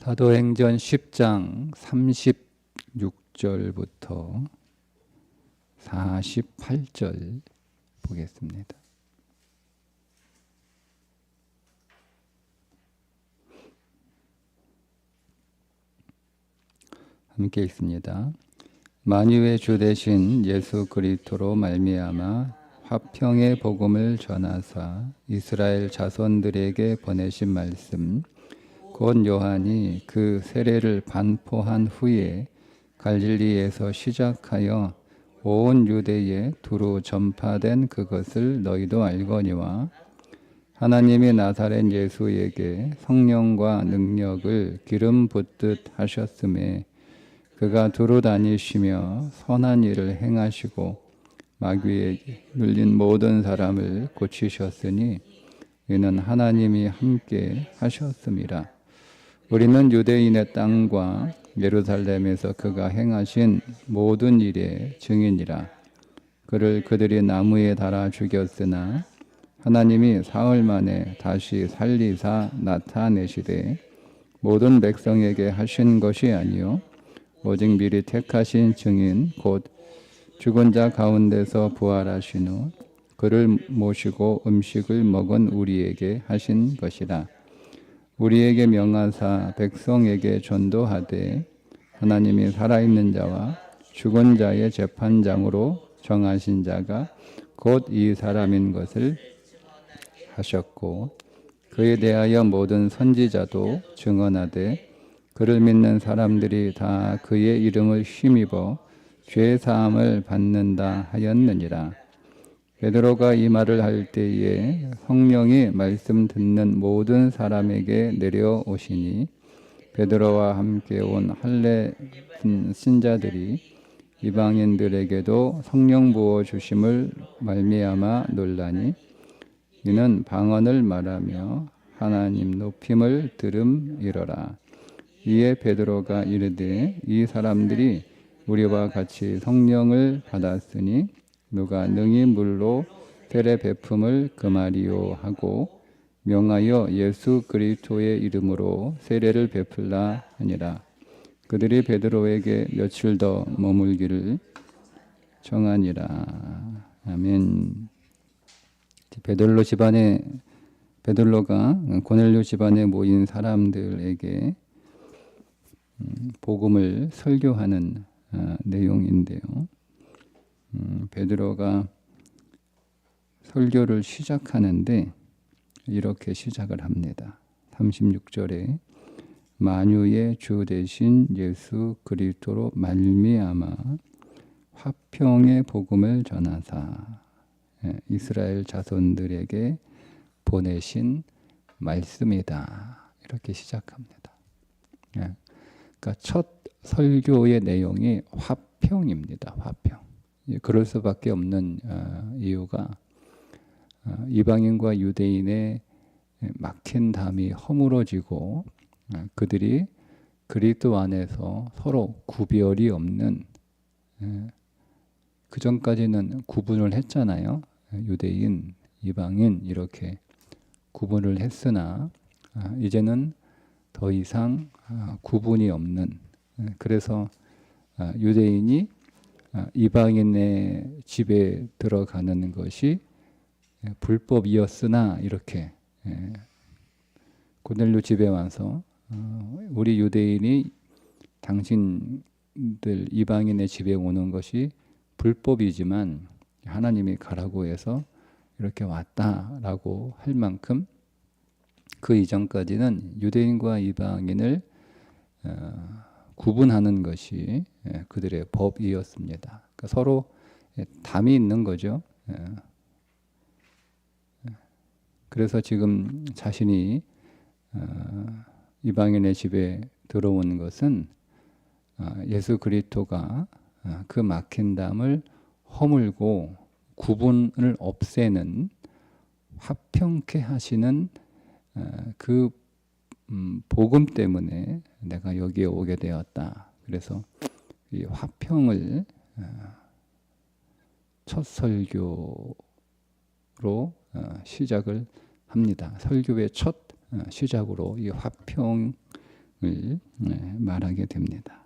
사도행전 10장 36절부터 48절 보겠습니다. 함께 읽습니다. 만유의 주 되신 예수 그리스도로 말미암아 화평의 복음을 전하사 이스라엘 자손들에게 보내신 말씀 곧 요한이 그 세례를 반포한 후에 갈릴리에서 시작하여 온 유대에 두루 전파된 그것을 너희도 알거니와 하나님이 나사렛 예수에게 성령과 능력을 기름 붓듯 하셨음에 그가 두루 다니시며 선한 일을 행하시고 마귀에 눌린 모든 사람을 고치셨으니 이는 하나님이 함께 하셨음이라. 우리는 유대인의 땅과 예루살렘에서 그가 행하신 모든 일의 증인이라. 그를 그들이 나무에 달아 죽였으나 하나님이 사흘 만에 다시 살리사 나타내시되 모든 백성에게 하신 것이 아니요 오직 미리 택하신 증인 곧 죽은 자 가운데서 부활하신 후 그를 모시고 음식을 먹은 우리에게 하신 것이라. 우리에게 명하사 백성에게 전도하되 하나님이 살아있는 자와 죽은 자의 재판장으로 정하신 자가 곧 이 사람인 것을 하셨고 그에 대하여 모든 선지자도 증언하되 그를 믿는 사람들이 다 그의 이름을 힘입어 죄 사함을 받는다 하였느니라. 베드로가 이 말을 할 때에 성령이 말씀 듣는 모든 사람에게 내려오시니 베드로와 함께 온 할례 신자들이 이방인들에게도 성령 부어 주심을 말미암아 놀라니 이는 방언을 말하며 하나님 높임을 들음이로라. 이에 베드로가 이르되 이 사람들이 우리와 같이 성령을 받았으니 누가 능히 물로 세례 베품을 금하리요 하고 명하여 예수 그리스도의 이름으로 세례를 베풀라 하니라. 그들이 베드로에게 며칠 더 머물기를 정하니라. 아멘. 베드로가 고넬료 집안에 모인 사람들에게 복음을 설교하는 내용인데요. 베드로가 설교를 시작하는데 이렇게 시작을 합니다. 36절에 만유의 주 되신 예수 그리스도로 말미암아 화평의 복음을 전하사 이스라엘 자손들에게 보내신 말씀이다. 이렇게 시작합니다. 그러니까 첫 설교의 내용이 화평입니다. 화평. 그럴 수밖에 없는 이유가 이방인과 유대인의 막힌 담이 허물어지고 그들이 그리스도 안에서 서로 구별이 없는, 그 전까지는 구분을 했잖아요. 유대인, 이방인 이렇게 구분을 했으나 이제는 더 이상 구분이 없는, 그래서 유대인이 이방인의 집에 들어가는 것이 불법이었으나 이렇게 고넬료 집에 와서 우리 유대인이 당신들 이방인의 집에 오는 것이 불법이지만 하나님이 가라고 해서 이렇게 왔다라고 할 만큼 그 이전까지는 유대인과 이방인을 구분하는 것이 그들의 법이었습니다. 그러니까 서로 담이 있는 거죠. 그래서 지금 자신이 이방인의 집에 들어온 것은 예수 그리스도가 그 막힌 담을 허물고 구분을 없애는 화평케 하시는 그 복음 때문에 내가 여기에 오게 되었다. 그래서 이 화평을 첫 설교로 시작을 합니다. 설교의 첫 시작으로 이 화평 말하게 됩니다.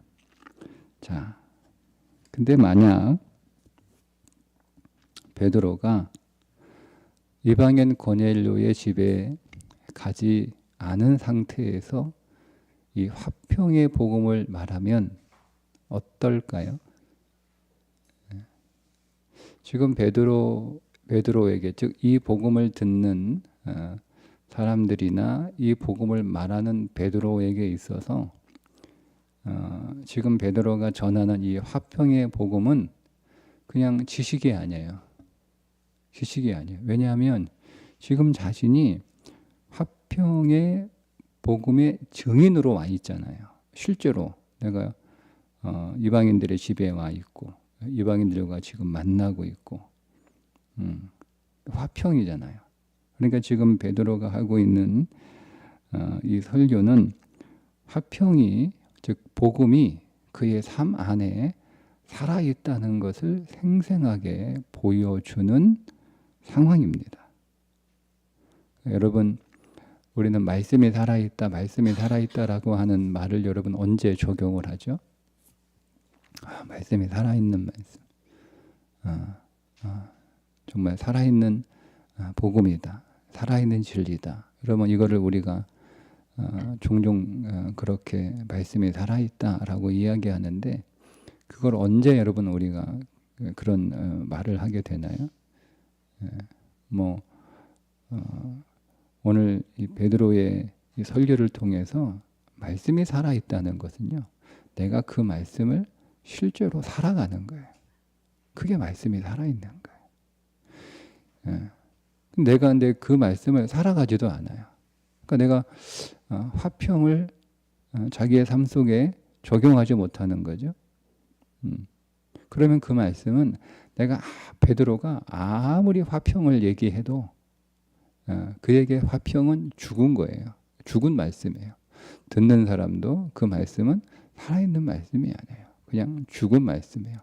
자, 근데 만약 베드로가 이방인 고넬료의 집에 가지 않은 상태에서 이 화평의 복음을 말하면 어떨까요? 지금 베드로에게, 즉 이 복음을 듣는 사람들이나 이 복음을 말하는 베드로에게 있어서 지금 베드로가 전하는 이 화평의 복음은 그냥 지식이 아니에요. 지식이 아니에요. 왜냐하면 지금 자신이 화평의 복음의 증인으로 와 있잖아요. 실제로 내가 이방인들의 집에 와 있고 이방인들과 지금 만나고 있고 화평이잖아요. 그러니까 지금 베드로가 하고 있는 이 설교는 화평이, 즉 복음이 그의 삶 안에 살아있다는 것을 생생하게 보여주는 상황입니다. 여러분, 우리는 말씀이 살아있다, 말씀이 살아있다라고 하는 말을 여러분 언제 적용을 하죠? 말씀이 살아있는 말씀. 정말 살아있는 복음이다. 살아있는 진리다. 그러면 이거를 우리가 종종 그렇게 말씀이 살아있다라고 이야기하는데 그걸 언제 여러분 우리가 그런 말을 하게 되나요? 오늘 이 베드로의 이 설교를 통해서 말씀이 살아있다는 것은요, 내가 그 말씀을 실제로 살아가는 거예요. 그게 말씀이 살아있는 거예요. 내가 근데 그 말씀을 살아가지도 않아요. 그러니까 내가 화평을 자기의 삶 속에 적용하지 못하는 거죠. 그러면 그 말씀은 내가 베드로가 아무리 화평을 얘기해도 그에게 화평은 죽은 거예요. 죽은 말씀이에요. 듣는 사람도 그 말씀은 살아있는 말씀이 아니에요. 그냥 죽은 말씀이에요.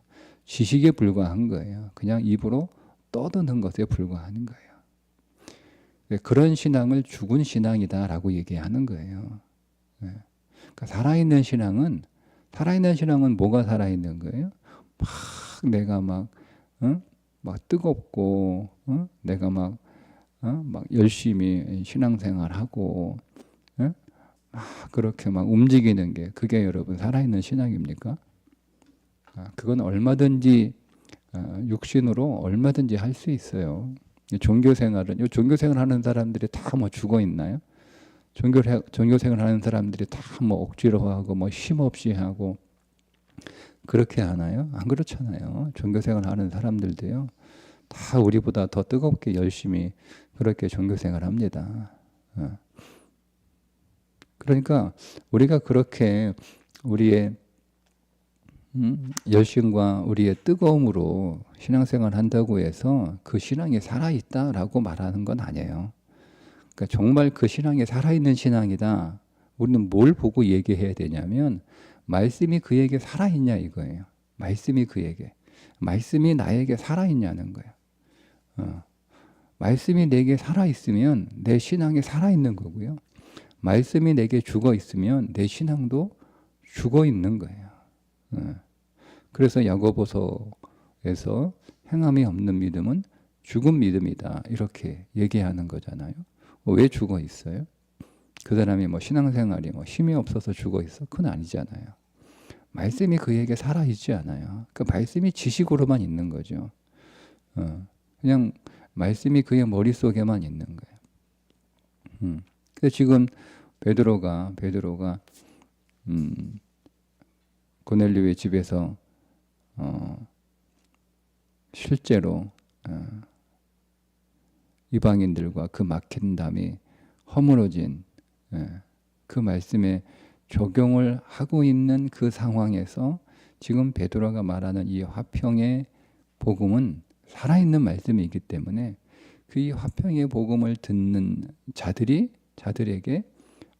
지식에 불과한 거예요. 그냥 입으로 떠드는 것에 불과한 거예요. 그런 신앙을 죽은 신앙이다라고 얘기하는 거예요. 그러니까 살아있는 신앙은 뭐가 살아있는 거예요? 막 내가 막 뜨겁고 내가 막 열심히 신앙생활하고 막 그렇게 막 움직이는 게 그게 여러분 살아있는 신앙입니까? 그건 얼마든지 육신으로 얼마든지 할 수 있어요. 종교생활은 종교생활하는 사람들이 다 뭐 죽어 있나요? 종교생활하는 사람들이 다 뭐 억지로 하고 뭐 힘없이 하고 그렇게 하나요? 안 그렇잖아요. 종교생활하는 사람들도요. 다 우리보다 더 뜨겁게 열심히 그렇게 종교생활합니다. 그러니까 우리가 그렇게 우리의 열심과 우리의 뜨거움으로 신앙생활 한다고 해서 그 신앙이 살아있다라고 말하는 건 아니에요. 그러니까 정말 그 신앙이 살아있는 신앙이다. 우리는 뭘 보고 얘기해야 되냐면 말씀이 그에게 살아있냐 이거예요. 말씀이 나에게 살아있냐는 거예요. 말씀이 내게 살아있으면 내 신앙이 살아있는 거고요. 말씀이 내게 죽어있으면 내 신앙도 죽어있는 거예요. 그래서 야고보서에서 행함이 없는 믿음은 죽은 믿음이다 이렇게 얘기하는 거잖아요. 왜 죽어 있어요? 그 사람이 뭐 신앙생활이 뭐 힘이 없어서 죽어 있어? 그건 아니잖아요. 말씀이 그에게 살아 있지 않아요. 그 말씀이 지식으로만 있는 거죠. 그냥 말씀이 그의 머릿속에만 있는 거예요. 그래서 지금 베드로가 고넬료의 집에서 실제로 이방인들과 그 막힌 담이 허물어진 그 말씀에 적용을 하고 있는 그 상황에서 지금 베드로가 말하는 이 화평의 복음은 살아있는 말씀이기 때문에 그 이 화평의 복음을 듣는 자들에게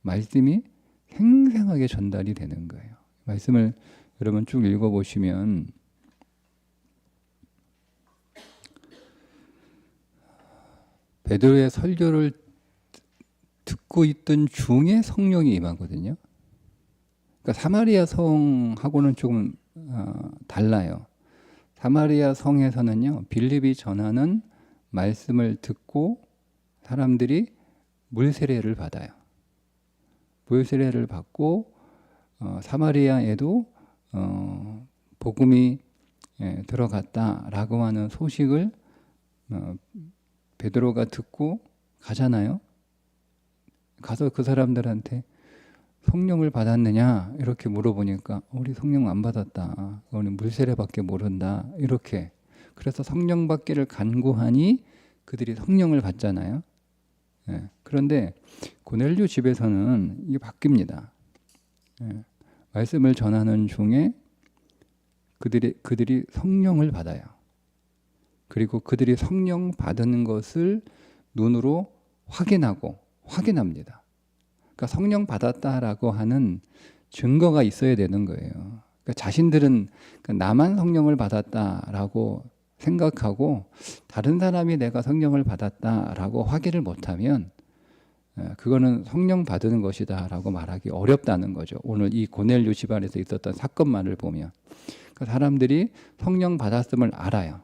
말씀이 생생하게 전달이 되는 거예요. 말씀을 여러분 쭉 읽어보시면 베드로의 설교를 듣고 있던 중에 성령이 임하거든요. 그러니까 사마리아 성하고는 조금 달라요. 사마리아 성에서는요, 빌립이 전하는 말씀을 듣고 사람들이 물 세례를 받아요. 물 세례를 받고 사마리아에도 복음이 들어갔다라고 하는 소식을 베드로가 듣고 가잖아요. 가서 그 사람들한테 성령을 받았느냐 이렇게 물어보니까 우리 성령 안 받았다. 우리 물세례밖에 모른다. 이렇게. 그래서 성령 받기를 간구하니 그들이 성령을 받잖아요. 그런데 고넬료 집에서는 이게 바뀝니다. 말씀을 전하는 중에 그들이 성령을 받아요. 그리고 그들이 성령 받은 것을 눈으로 확인합니다. 그러니까 성령 받았다라고 하는 증거가 있어야 되는 거예요. 그러니까 자신들은 나만 성령을 받았다라고 생각하고 다른 사람이 내가 성령을 받았다라고 확인을 못하면 그거는 성령 받은 것이다라고 말하기 어렵다는 거죠. 오늘 이 고넬료 집안에서 있었던 사건만을 보면 그러니까 사람들이 성령 받았음을 알아요.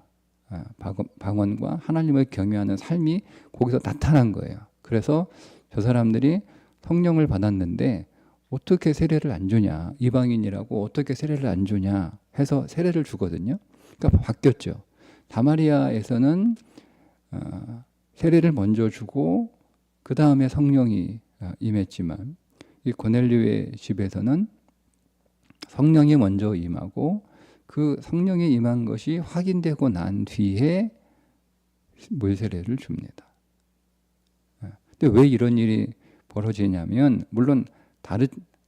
방언과 하나님을 경외하는 삶이 거기서 나타난 거예요. 그래서 저 사람들이 성령을 받았는데 어떻게 세례를 안 주냐, 이방인이라고 어떻게 세례를 안 주냐 해서 세례를 주거든요. 그러니까 바뀌었죠. 사마리아에서는 세례를 먼저 주고 그 다음에 성령이 임했지만 이 고넬료의 집에서는 성령이 먼저 임하고 그 성령이 임한 것이 확인되고 난 뒤에 물세례를 줍니다. 근데 왜 이런 일이 벌어지냐면 물론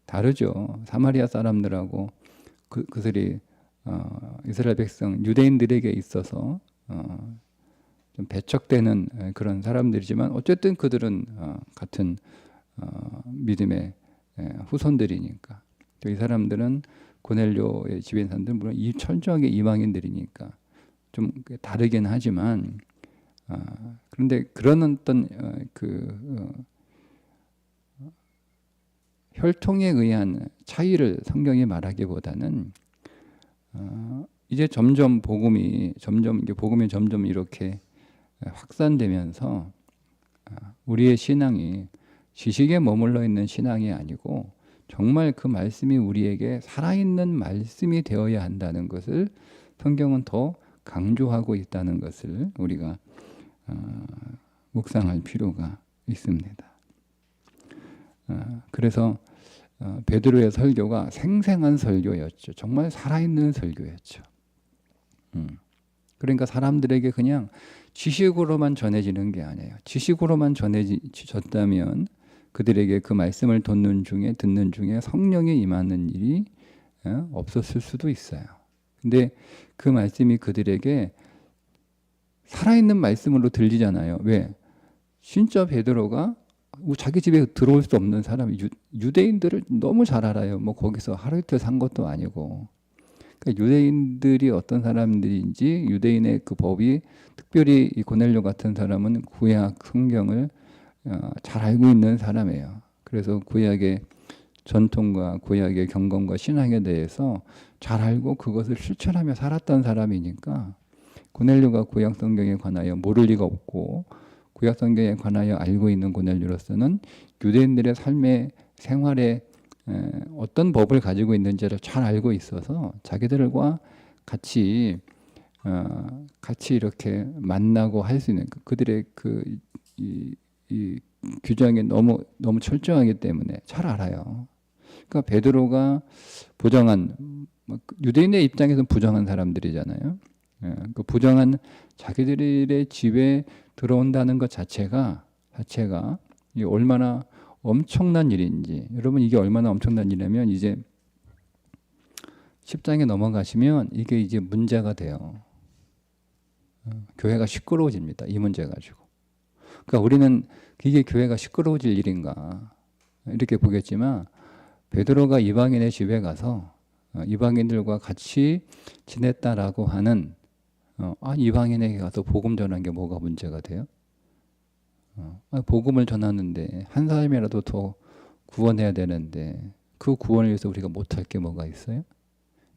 다르죠. 사마리아 사람들하고 그들이 이스라엘 백성 유대인들에게 있어서 좀 배척되는 그런 사람들이지만 어쨌든 그들은 같은 믿음의 후손들이니까 또 이 사람들은 고넬료의 집에 있는 사람들은 물론 이 철저하게 이방인들이니까 좀 다르긴 하지만 그런데 그런 어떤 혈통에 의한 차이를 성경이 말하기보다는 이제 점점 복음이 점점 이렇게 확산되면서 우리의 신앙이 지식에 머물러 있는 신앙이 아니고 정말 그 말씀이 우리에게 살아있는 말씀이 되어야 한다는 것을 성경은 더 강조하고 있다는 것을 우리가 묵상할 필요가 있습니다. 그래서 베드로의 설교가 생생한 설교였죠. 정말 살아있는 설교였죠. 그러니까 사람들에게 그냥 지식으로만 전해지는 게 아니에요. 지식으로만 전해졌다면 그들에게 그 말씀을 듣는 중에 성령이 임하는 일이 없었을 수도 있어요. 근데 그 말씀이 그들에게 살아있는 말씀으로 들리잖아요. 왜? 진짜 베드로가 자기 집에 들어올 수 없는 사람이 유대인들을 너무 잘 알아요. 뭐 거기서 하루 이틀 산 것도 아니고. 그러니까 유대인들이 어떤 사람들인지 유대인의 그 법이 특별히 이 고넬료 같은 사람은 구약 성경을 잘 알고 있는 사람이에요. 그래서 구약의 전통과 구약의 경건과 신앙에 대해서 잘 알고 그것을 실천하며 살았던 사람이니까 고넬료가 구약 성경에 관하여 모를 리가 없고 구약 성경에 관하여 알고 있는 고넬료로서는 유대인들의 삶의 생활에 어떤 법을 가지고 있는지를 잘 알고 있어서 자기들과 같이 이렇게 만나고 할 수 있는 그들의 이 규정이 너무 철저하기 때문에 잘 알아요. 그러니까 베드로가 부정한 유대인의 입장에서는 부정한 사람들이잖아요. 그 부정한 자기들의 집에 들어온다는 것 자체가 이게 얼마나 엄청난 일인지. 여러분 이게 얼마나 엄청난 일이냐면 이제 10장에 넘어가시면 이게 이제 문제가 돼요. 교회가 시끄러워집니다. 이 문제 가지고. 그러니까 우리는 이게 교회가 시끄러워질 일인가 이렇게 보겠지만 베드로가 이방인의 집에 가서 이방인들과 같이 지냈다라고 하는 이방인에게 가서 복음 전한 게 뭐가 문제가 돼요? 복음을 전하는데 한 사람이라도 더 구원해야 되는데 그 구원을 위해서 우리가 못할 게 뭐가 있어요?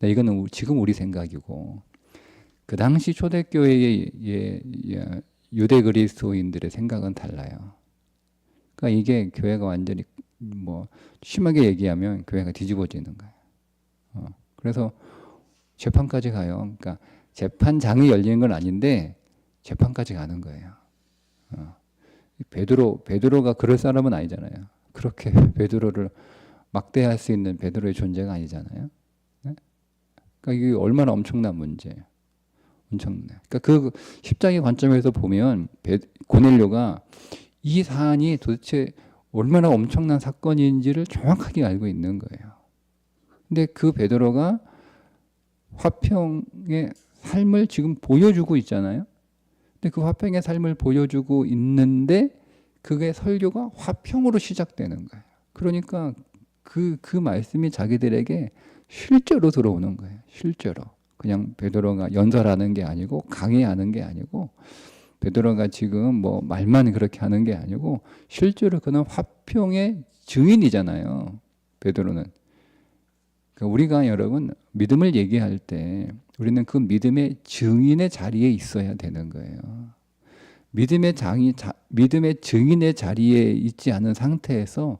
이거는 지금 우리 생각이고 그 당시 초대교회의 유대 그리스도인들의 생각은 달라요. 그러니까 이게 교회가 완전히 뭐 심하게 얘기하면 교회가 뒤집어지는 거예요. 그래서 재판까지 가요. 그러니까 재판장이 열리는 건 아닌데 재판까지 가는 거예요. 베드로가 그럴 사람은 아니잖아요. 그렇게 베드로를 막대할 수 있는 베드로의 존재가 아니잖아요. 네? 그러니까 이게 얼마나 엄청난 문제예요. 엄청나. 그러니까 그 십자가의 관점에서 보면 고넬료가 이 사안이 도대체 얼마나 엄청난 사건인지를 정확하게 알고 있는 거예요. 근데 그 베드로가 화평의 삶을 지금 보여주고 있잖아요. 근데 그 화평의 삶을 보여주고 있는데 그게 설교가 화평으로 시작되는 거예요. 그러니까 그 말씀이 자기들에게 실제로 들어오는 거예요. 실제로. 그냥 베드로가 연설하는 게 아니고 강의하는 게 아니고 베드로가 지금 뭐 말만 그렇게 하는 게 아니고 실제로 그는 화평의 증인이잖아요. 베드로는. 그러니까 우리가 여러분 믿음을 얘기할 때 우리는 그 믿음의 증인의 자리에 있어야 되는 거예요. 믿음의 증인의 자리에 있지 않은 상태에서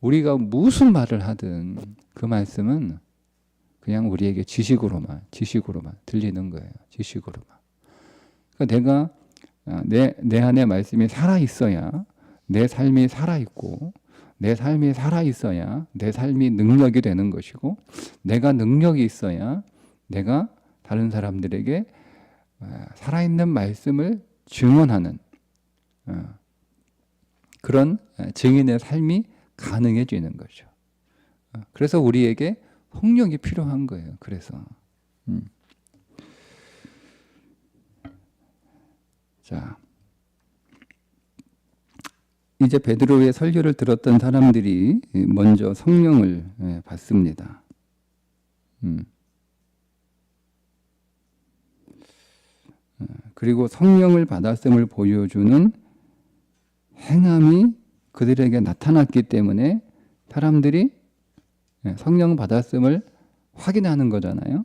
우리가 무슨 말을 하든 그 말씀은 그냥 우리에게 지식으로만 들리는 거예요. 지식으로만. 그러니까 내가 내 안에 말씀이 살아 있어야 내 삶이 살아 있고 내 삶이 살아 있어야 내 삶이 능력이 되는 것이고 내가 능력이 있어야 내가 다른 사람들에게 살아있는 말씀을 증언하는 그런 증인의 삶이 가능해지는 거죠. 그래서 우리에게 성령이 필요한 거예요. 그래서 자, 이제 베드로의 설교를 들었던 사람들이 먼저 성령을 받습니다. 그리고 성령을 받았음을 보여주는 행함이 그들에게 나타났기 때문에 사람들이 성령 받았음을 확인하는 거잖아요.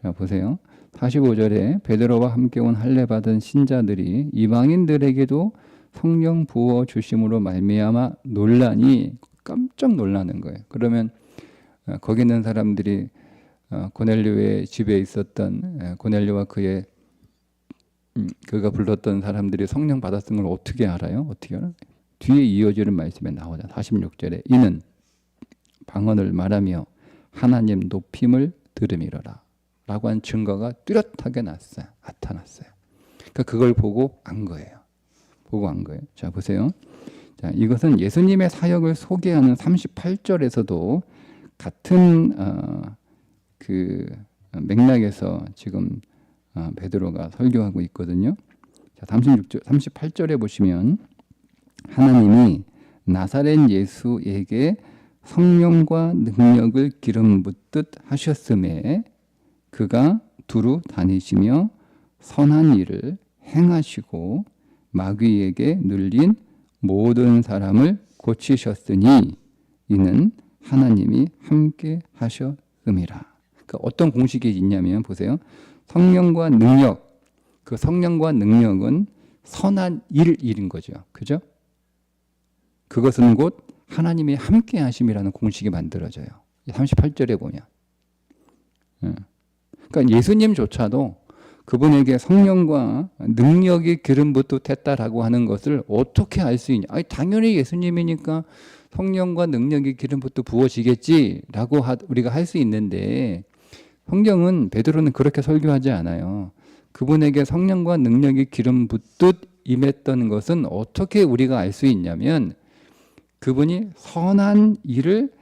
자, 보세요. 45절에 베드로와 함께 온 할례 받은 신자들이 이방인들에게도 성령 부어 주심으로 말미암아 놀라니 깜짝 놀라는 거예요. 그러면 거기 있는 사람들이 고넬료의 집에 있었던 고넬료와 그가 불렀던 사람들이 성령 받았은 걸 어떻게 알아요? 어떻게 알아요? 뒤에 이어지는 말씀에 나오죠. 46절에 이는 방언을 말하며 하나님 높임을 들음이로라 라고 한 증거가 뚜렷하게 나타났어요. 그러니까 그걸 보고 안 거예요. 자, 보세요. 자, 이것은 예수님의 사역을 소개하는 38절에서도 같은 그 맥락에서 지금 베드로가 설교하고 있거든요. 자, 38절에 보시면 하나님이 나사렛 예수에게 성령과 능력을 기름 붓듯 하셨음에 그가 두루 다니시며 선한 일을 행하시고 마귀에게 눌린 모든 사람을 고치셨으니 이는 하나님이 함께 하셨음이라. 그러니까 어떤 공식이 있냐면 보세요. 성령과 능력, 그 성령과 능력은 선한 일인 거죠. 그죠? 그것은 곧 하나님이 함께 하심이라는 공식이 만들어져요. 38절에 보면. 그러니까 예수님조차도 그분에게 성령과 능력이 기름 붓듯했다라고 하는 것을 어떻게 알 수 있냐? 아니, 당연히 예수님이니까 성령과 능력이 기름 붓듯 부어지겠지라고 우리가 할 수 있는데 성경은 베드로는 그렇게 설교하지 않아요. 그분에게 성령과 능력이 기름 붓듯 임했던 것은 어떻게 우리가 알 수 있냐면 그분이 선한 일을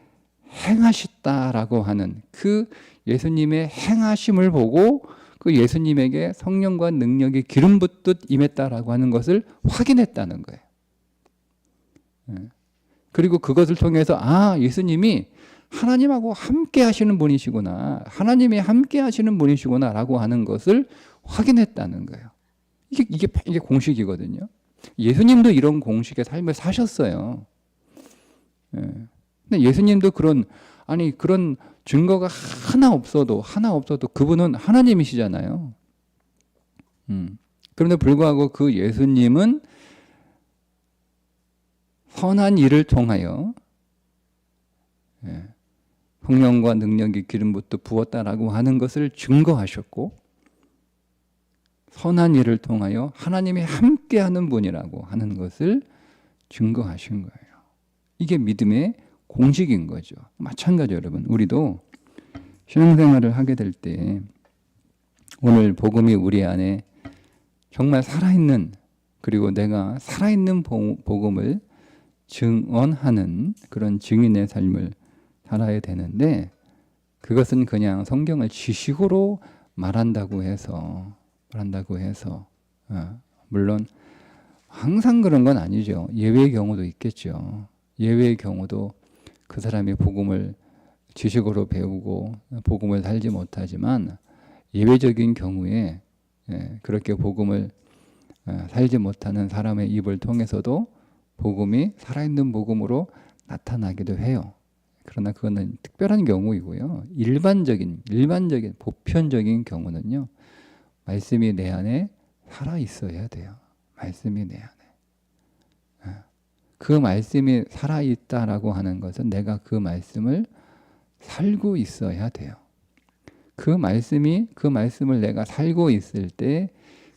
행하셨다라고 하는 그 예수님의 행하심을 보고 그 예수님에게 성령과 능력이 기름 붓듯 임했다라고 하는 것을 확인했다는 거예요. 그리고 그것을 통해서 예수님이 하나님하고 함께 하시는 분이시구나. 하나님이 함께 하시는 분이시구나 라고 하는 것을 확인했다는 거예요. 이게 공식이거든요. 예수님도 이런 공식의 삶을 사셨어요. 근데 예수님도 그런 아니 그런 증거가 하나 없어도 그분은 하나님이시잖아요. 그런데 불구하고 그 예수님은 선한 일을 통하여 성령과 능력이 기름부터 부었다라고 하는 것을 증거하셨고, 선한 일을 통하여 하나님이 함께하는 분이라고 하는 것을 증거하신 거예요. 이게 믿음의 공식인 거죠. 마찬가지 여러분, 우리도 신앙생활을 하게 될 때 오늘 복음이 우리 안에 정말 살아있는, 그리고 내가 살아있는 복음을 증언하는 그런 증인의 삶을 살아야 되는데, 그것은 그냥 성경을 지식으로 말한다고 해서 물론 항상 그런 건 아니죠. 예외의 경우도 있겠죠. 예외의 경우도 그 사람이 복음을 지식으로 배우고 복음을 살지 못하지만, 예외적인 경우에 그렇게 복음을 살지 못하는 사람의 입을 통해서도 복음이 살아있는 복음으로 나타나기도 해요. 그러나 그거는 특별한 경우이고요. 일반적인 보편적인 경우는요, 말씀이 내 안에 살아 있어야 돼요. 말씀이 내 안에. 그 말씀이 살아 있다라고 하는 것은 내가 그 말씀을 살고 있어야 돼요. 그 말씀을 내가 살고 있을 때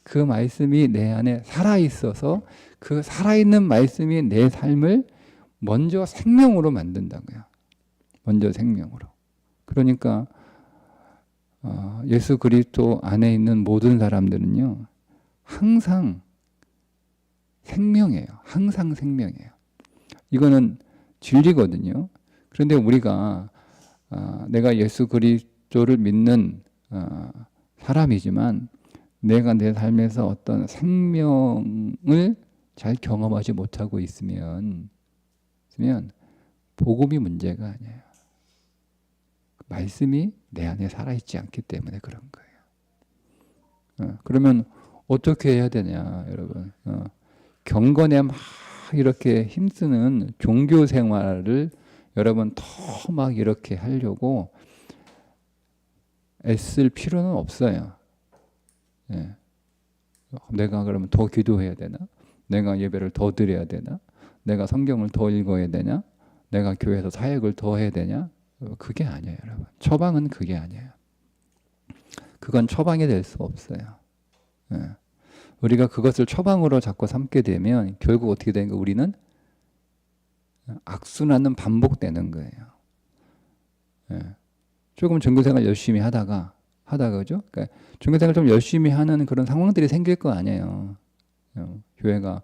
그 말씀이 내 안에 살아 있어서 그 살아있는 말씀이 내 삶을 먼저 생명으로 만든다고요. 먼저 생명으로. 그러니까 예수 그리스도 안에 있는 모든 사람들은요, 항상 생명이에요. 항상 생명이에요. 이거는 진리거든요. 그런데 우리가 내가 예수 그리스도를 믿는 사람이지만 내가 내 삶에서 어떤 생명을 잘 경험하지 못하고 있으면 복음이 문제가 아니에요. 말씀이 내 안에 살아있지 않기 때문에 그런 거예요. 그러면 어떻게 해야 되냐, 여러분. 경건에 막 이렇게 힘쓰는 종교 생활을 여러분 더 막 이렇게 하려고 애쓸 필요는 없어요. 내가 그러면 더 기도해야 되나? 내가 예배를 더 드려야 되나? 내가 성경을 더 읽어야 되냐? 내가 교회에서 사역을 더 해야 되냐? 그게 아니에요, 여러분. 처방은 그게 아니에요. 그건 처방이 될 수 없어요. 우리가 그것을 처방으로 자꾸 삼게 되면 결국 어떻게 되는 거예요? 우리는 악순환은 반복되는 거예요. 조금 종교생활 열심히 하다가 그죠? 그러니까 종교생활 좀 열심히 하는 그런 상황들이 생길 거 아니에요. 교회가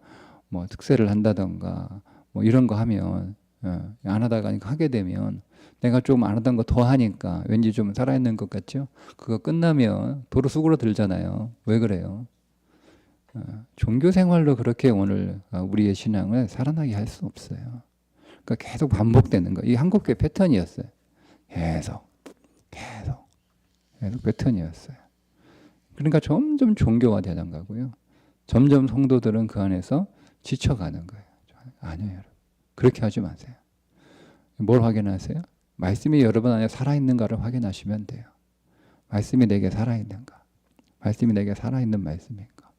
뭐 특세를 한다던가 뭐 이런 거 하면 안 하다가 하게 되면 내가 좀 안 하던 거 더 하니까 왠지 좀 살아있는 것 같죠? 그거 끝나면 도로 수그러 들잖아요. 왜 그래요? 종교생활로 그렇게 오늘 우리의 신앙을 살아나게 할 수 없어요. 그러니까 계속 반복되는 거. 이 한국교회 패턴이었어요. 계속 패턴이었어요. 그러니까 점점 종교화되는 거고요. 점점 성도들은 그 안에서 지쳐가는 거예요. 아니에요, 여러분. 그렇게 하지 마세요. 뭘 확인하세요? 말씀이 여러분 안에 살아있는가를 확인하시면 돼요. 말씀이 내게 살아있는가? 말씀이 내게 살아있는 말씀인가?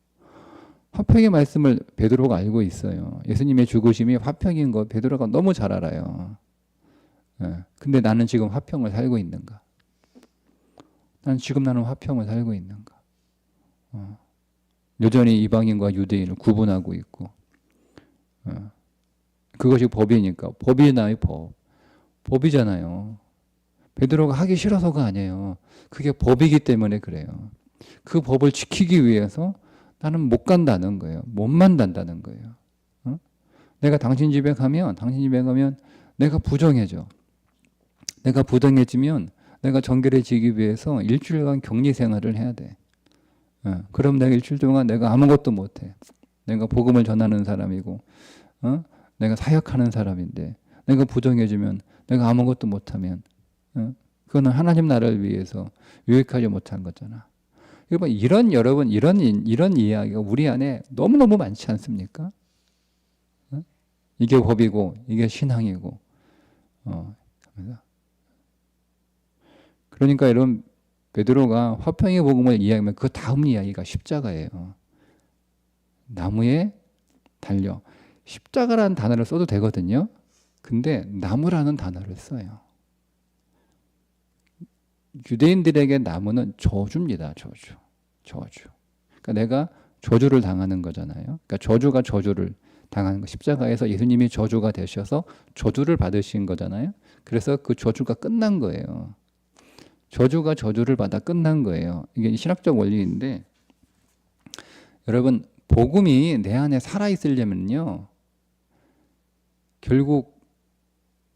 화평의 말씀을 베드로가 알고 있어요. 예수님의 죽으심이 화평인 거 베드로가 너무 잘 알아요. 근데 나는 지금 화평을 살고 있는가? 나는 화평을 살고 있는가? 여전히 이방인과 유대인을 구분하고 있고, 그것이 법이니까. 법이나요, 법이잖아요. 베드로가 하기 싫어서가 아니에요. 그게 법이기 때문에 그래요. 그 법을 지키기 위해서 나는 못 간다는 거예요. 못 만난다는 거예요. 내가 당신 집에 가면 내가 부정해져. 내가 부정해지면 내가 정결해지기 위해서 일주일간 격리 생활을 해야 돼. 그럼 내가 일주일 동안 내가 아무것도 못해. 내가 복음을 전하는 사람이고, 내가 사역하는 사람인데 내가 부정해지면 내가 아무것도 못하면 그거는 하나님 나라를 위해서 유익하지 못한 거잖아. 여러분 이런 이야기가 우리 안에 너무너무 많지 않습니까? 이게 법이고 이게 신앙이고 그러니까 여러분 베드로가 화평의 복음을 이야기하면 그 다음 이야기가 십자가예요. 나무에 달려. 십자가라는 단어를 써도 되거든요. 근데 나무라는 단어를 써요. 유대인들에게 나무는 저주입니다. 저주. 그러니까 내가 저주를 당하는 거잖아요. 그러니까 저주가 저주를 당하는 거. 십자가에서 예수님이 저주가 되셔서 저주를 받으신 거잖아요. 그래서 그 저주가 끝난 거예요. 저주가 저주를 받아 끝난 거예요. 이게 신학적 원리인데, 여러분 복음이 내 안에 살아있으려면요, 결국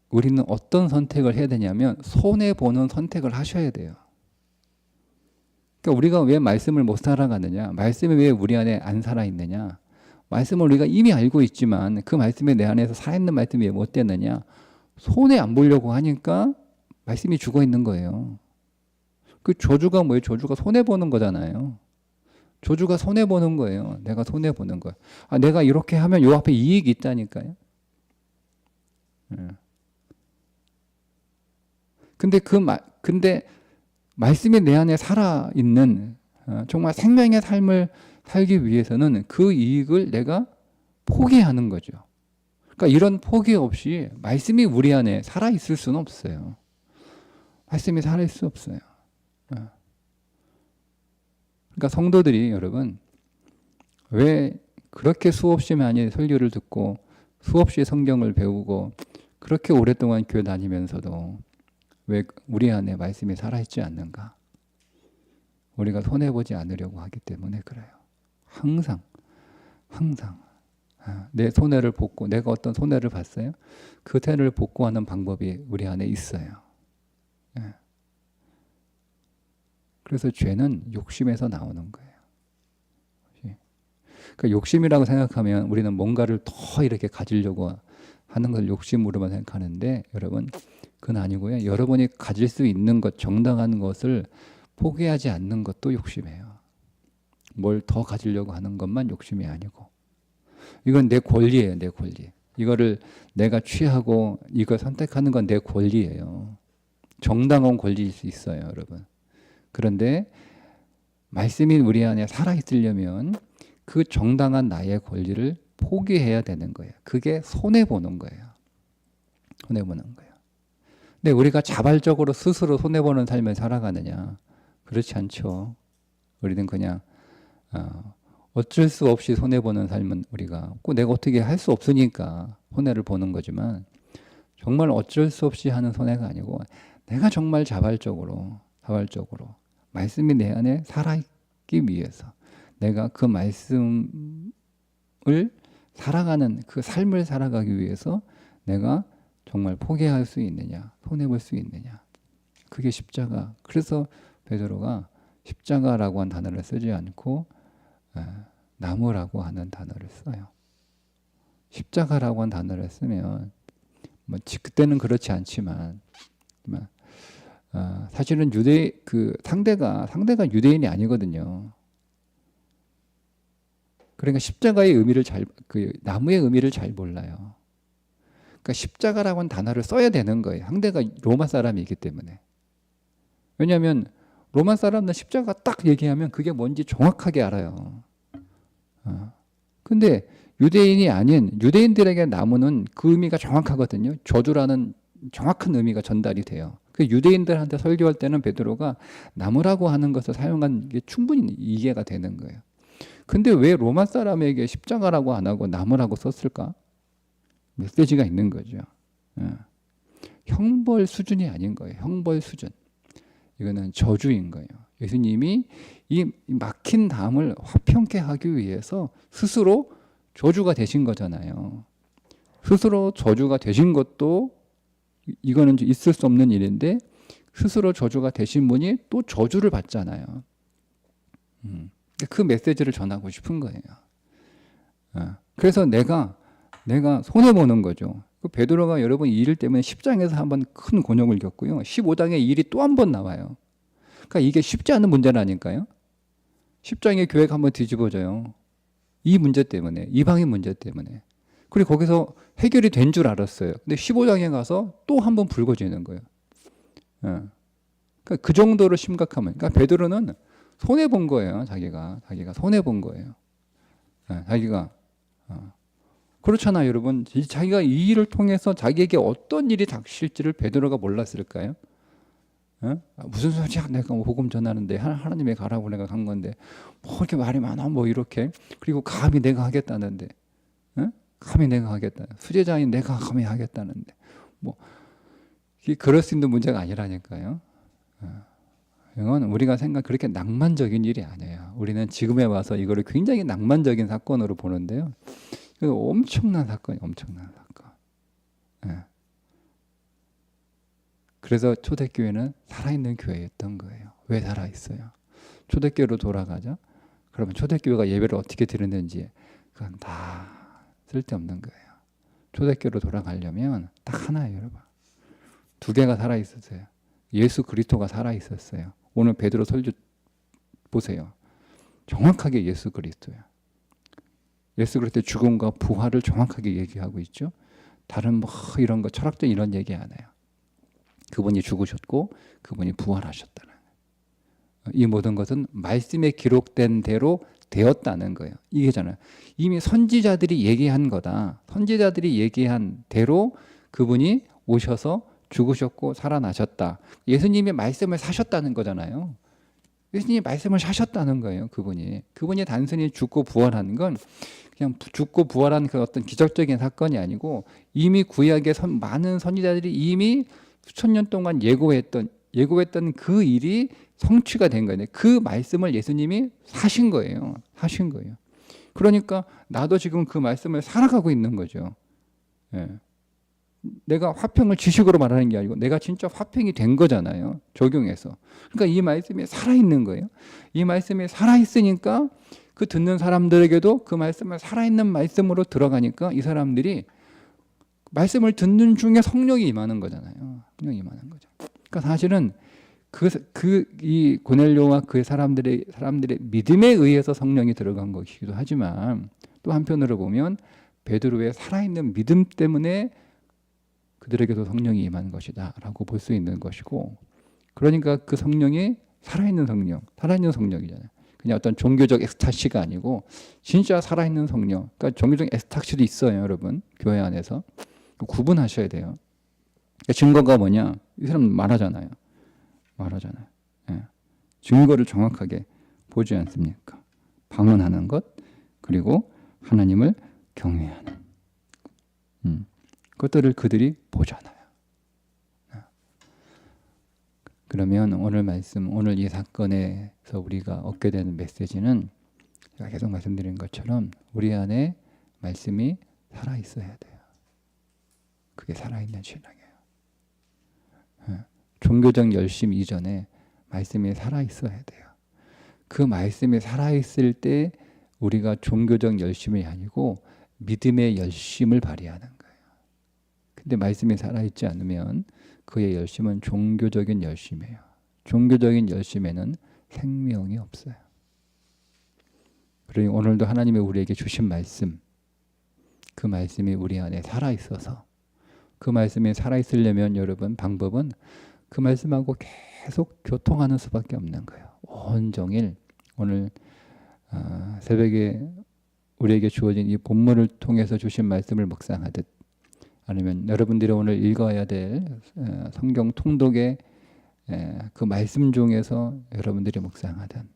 우리는 어떤 선택을 해야 되냐면 손해보는 선택을 하셔야 돼요. 그러니까 우리가 왜 말씀을 못 살아가느냐, 말씀이 왜 우리 안에 안 살아있느냐, 말씀을 우리가 이미 알고 있지만 그 말씀이 내 안에서 살아있는 말씀이 왜 못 되느냐, 손해 안 보려고 하니까 말씀이 죽어있는 거예요. 그 저주가 뭐예요? 저주가 손해보는 거잖아요. 저주가 손해보는 거예요. 내가 손해보는 거예요. 아, 내가 이렇게 하면 요 앞에 이익이 있다니까요. 근데 말씀이 내 안에 살아있는 정말 생명의 삶을 살기 위해서는 그 이익을 내가 포기하는 거죠. 그러니까 이런 포기 없이 말씀이 우리 안에 살아있을 수는 없어요. 말씀이 살아있을 수 없어요. 그러니까 성도들이 여러분 왜 그렇게 수없이 많이 설교를 듣고 수없이 성경을 배우고 그렇게 오랫동안 교회 다니면서도 왜 우리 안에 말씀이 살아있지 않는가? 우리가 손해보지 않으려고 하기 때문에 그래요. 항상 내 손해를 복구, 내가 어떤 손해를 봤어요? 그 손해를 복구하는 방법이 우리 안에 있어요. 그래서 죄는 욕심에서 나오는 거예요. 그러니까 욕심이라고 생각하면 우리는 뭔가를 더 이렇게 가지려고 하는 걸 욕심으로만 생각하는데, 여러분 그건 아니고요. 여러분이 가질 수 있는 것, 정당한 것을 포기하지 않는 것도 욕심이에요. 뭘 더 가지려고 하는 것만 욕심이 아니고, 이건 내 권리예요. 내 권리. 이거를 내가 취하고 이걸 선택하는 건 내 권리예요. 정당한 권리일 수 있어요, 여러분. 그런데 말씀이 우리 안에 살아있으려면 그 정당한 나의 권리를 포기해야 되는 거예요. 그게 손해보는 거예요. 손해보는 거예요. 근데 우리가 자발적으로 스스로 손해보는 삶을 살아가느냐? 그렇지 않죠. 우리는 그냥 어쩔 수 없이 손해보는 삶은 우리가 꼭 내가 어떻게 할 수 없으니까 손해를 보는 거지만, 정말 어쩔 수 없이 하는 손해가 아니고 내가 정말 자발적으로 말씀이 내 안에 살아있기 위해서, 내가 그 말씀을 살아가는 그 삶을 살아가기 위해서 내가 정말 포기할 수 있느냐, 손해볼 수 있느냐. 그게 십자가. 그래서 베드로가 십자가라고 한 단어를 쓰지 않고 나무라고 하는 단어를 써요. 십자가라고 한 단어를 쓰면 그때는 그렇지 않지만 사실은 상대가 유대인이 아니거든요. 그러니까 십자가의 의미를 나무의 의미를 잘 몰라요. 그러니까 십자가라고 하는 단어를 써야 되는 거예요. 상대가 로마 사람이기 때문에. 왜냐하면 로마 사람은 십자가 딱 얘기하면 그게 뭔지 정확하게 알아요. 근데 유대인이 아닌 유대인들에게 나무는 그 의미가 정확하거든요. 저주라는 정확한 의미가 전달이 돼요. 그 유대인들한테 설교할 때는 베드로가 나무라고 하는 것을 사용한 게 충분히 이해가 되는 거예요. 근데 왜 로마 사람에게 십자가라고 안 하고 나무라고 썼을까? 메시지가 있는 거죠. 형벌 수준이 아닌 거예요. 형벌 수준. 이거는 저주인 거예요. 예수님이 이 막힌 담을 화평케 하기 위해서 스스로 저주가 되신 거잖아요. 스스로 저주가 되신 것도 이거는 있을 수 없는 일인데, 스스로 저주가 되신 분이 또 저주를 받잖아요. 그 메시지를 전하고 싶은 거예요. 그래서 내가 손해보는 거죠. 베드로가 여러분 이 일 때문에 10장에서 한번 큰 곤욕을 겪고요. 15장에 이 일이 또 한 번 나와요. 그러니까 이게 쉽지 않은 문제라니까요. 10장의 교회가 한번 뒤집어져요. 이 문제 때문에, 이방인 문제 때문에. 그리고 거기서 해결이 된 줄 알았어요. 근데 15장에 가서 또 한 번 불거지는 거예요. 그러니까 그 정도로 심각하면, 그러니까 베드로는 손해 본 거예요. 자기가 손해 본 거예요. 자기가 그렇잖아요, 여러분. 자기가 이 일을 통해서 자기에게 어떤 일이 닥칠지를 베드로가 몰랐을까요? 무슨 소리야? 내가 복음 전하는데 하나님의 가라고 내가 간 건데 뭐 이렇게 말이 많아 뭐 이렇게. 그리고 감히 내가 하겠다는데, 감히 내가 하겠다. 수제자인 내가 감히 하겠다는데 뭐 그럴 수 있는 문제가 아니라니까요. 이건 우리가 그렇게 낭만적인 일이 아니에요. 우리는 지금에 와서 이거를 굉장히 낭만적인 사건으로 보는데요. 엄청난 사건이 엄청난 사건. 그래서 초대교회는 살아있는 교회였던 거예요. 왜 살아있어요? 초대교회로 돌아가죠. 그러면 초대교회가 예배를 어떻게 드렸는지 그건 다 쓸데없는 거예요. 초대교회로 돌아가려면 딱 하나예요, 여러분. 두 개가 살아있었어요. 예수 그리스도가 살아있었어요. 오늘 베드로 설교 보세요. 정확하게 예수 그리스도예요. 예수 그리스도의 죽음과 부활을 정확하게 얘기하고 있죠. 다른 뭐 이런 거 철학적 이런 얘기 안 해요. 그분이 죽으셨고 그분이 부활하셨다는 거예요. 이 모든 것은 말씀에 기록된 대로 되었다는 거예요. 이게잖아요. 이미 선지자들이 얘기한 거다. 선지자들이 얘기한 대로 그분이 오셔서 죽으셨고 살아나셨다. 예수님이 말씀을 사셨다는 거잖아요. 예수님이 말씀을 사셨다는 거예요. 그분이 단순히 죽고 부활한 건 그냥 죽고 부활한 그 어떤 기적적인 사건이 아니고 이미 구약의 많은 선지자들이 이미 수천 년 동안 예고했던 그 일이 성취가 된 거예요. 그 말씀을 예수님이 사신 거예요. 그러니까 나도 지금 그 말씀을 살아가고 있는 거죠. 내가 화평을 지식으로 말하는 게 아니고 내가 진짜 화평이 된 거잖아요. 적용해서. 그러니까 이 말씀이 살아있는 거예요. 이 말씀이 살아있으니까 그 듣는 사람들에게도 그 말씀을 살아있는 말씀으로 들어가니까 이 사람들이 말씀을 듣는 중에 성령이 임하는 거잖아요. 성령이 임하는 거죠. 그러니까 사실은 이 고넬료와 그 사람들의 믿음에 의해서 성령이 들어간 것이기도 하지만 또 한편으로 보면 베드로의 살아있는 믿음 때문에 그들에게도 성령이 임한 것이다라고 볼 수 있는 것이고, 그러니까 그 성령이 살아있는 성령이잖아요. 그냥 어떤 종교적 엑스타시가 아니고 진짜 살아있는 성령. 그러니까 종교적 엑스타시도 있어요, 여러분. 교회 안에서. 구분하셔야 돼요. 그러니까 증거가 뭐냐? 이 사람 말하잖아요. 증거를 정확하게 보지 않습니까? 방언하는 것, 그리고 하나님을 경외하는 그것들을 그들이 보잖아요. 그러면 오늘 말씀, 오늘 이 사건에서 우리가 얻게 되는 메시지는 제가 계속 말씀드린 것처럼 우리 안에 말씀이 살아있어야 돼요. 그게 살아있는 신앙이에요. 종교적 열심 이전에 말씀이 살아있어야 돼요. 그 말씀이 살아있을 때 우리가 종교적 열심이 아니고 믿음의 열심을 발휘하는 거예요. 근데 말씀이 살아있지 않으면 그의 열심은 종교적인 열심이에요. 종교적인 열심에는 생명이 없어요. 그러니 오늘도 하나님이 우리에게 주신 말씀, 그 말씀이 우리 안에 살아있어서, 그 말씀이 살아있으려면 여러분 방법은 그 말씀하고 계속 교통하는 수밖에 없는 거예요. 온종일 오늘 새벽에 우리에게 주어진 이 본문을 통해서 주신 말씀을 묵상하듯, 아니면 여러분들이 오늘 읽어야 될 성경 통독의 그 말씀 중에서 여러분들이 묵상하든,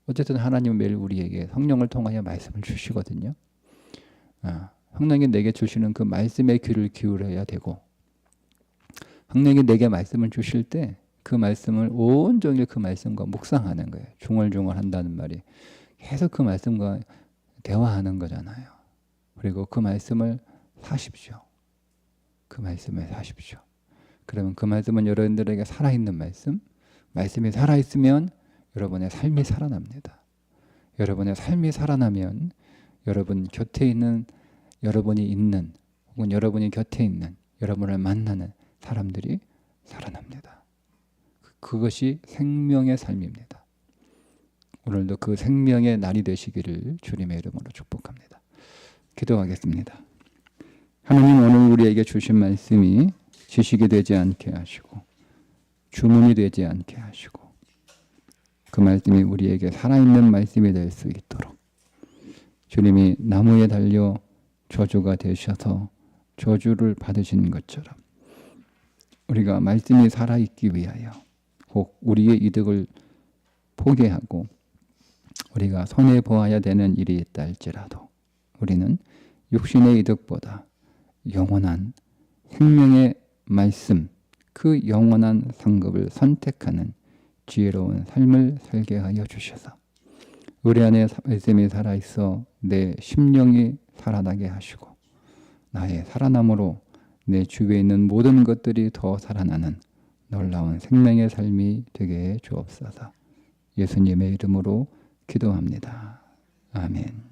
어쨌든 하나님은 매일 우리에게 성령을 통하여 말씀을 주시거든요. 성령이 내게 주시는 그 말씀의 귀를 기울여야 되고, 성령이 내게 말씀을 주실 때 그 말씀을 온종일 그 말씀과 묵상하는 거예요. 중얼중얼 한다는 말이 계속 그 말씀과 대화하는 거잖아요. 그리고 그 말씀을 사십시오. 그러면 그 말씀은 여러분들에게 살아있는 말씀, 말씀이 살아있으면 여러분의 삶이 살아납니다. 여러분의 삶이 살아나면 여러분 곁에 있는, 여러분이 있는, 혹은 여러분이 곁에 있는, 여러분을 만나는 사람들이 살아납니다. 그것이 생명의 삶입니다. 오늘도 그 생명의 날이 되시기를 주님의 이름으로 축복합니다. 기도하겠습니다. 하나님, 오늘 우리에게 주신 말씀이 지식이 되지 않게 하시고 주문이 되지 않게 하시고 그 말씀이 우리에게 살아있는 말씀이 될 수 있도록 주님이 나무에 달려 저주가 되셔서 저주를 받으신 것처럼 우리가 말씀이 살아있기 위하여 혹 우리의 이득을 포기하고 우리가 손해보아야 되는 일이 있다 할지라도 우리는 육신의 이득보다 영원한 생명의 말씀, 그 영원한 상급을 선택하는 지혜로운 삶을 살게 하여 주셔서 우리 안에 말씀이 살아있어 내 심령이 살아나게 하시고 나의 살아남으로 내 주위에 있는 모든 것들이 더 살아나는 놀라운 생명의 삶이 되게 해 주옵소서. 예수님의 이름으로 기도합니다. 아멘.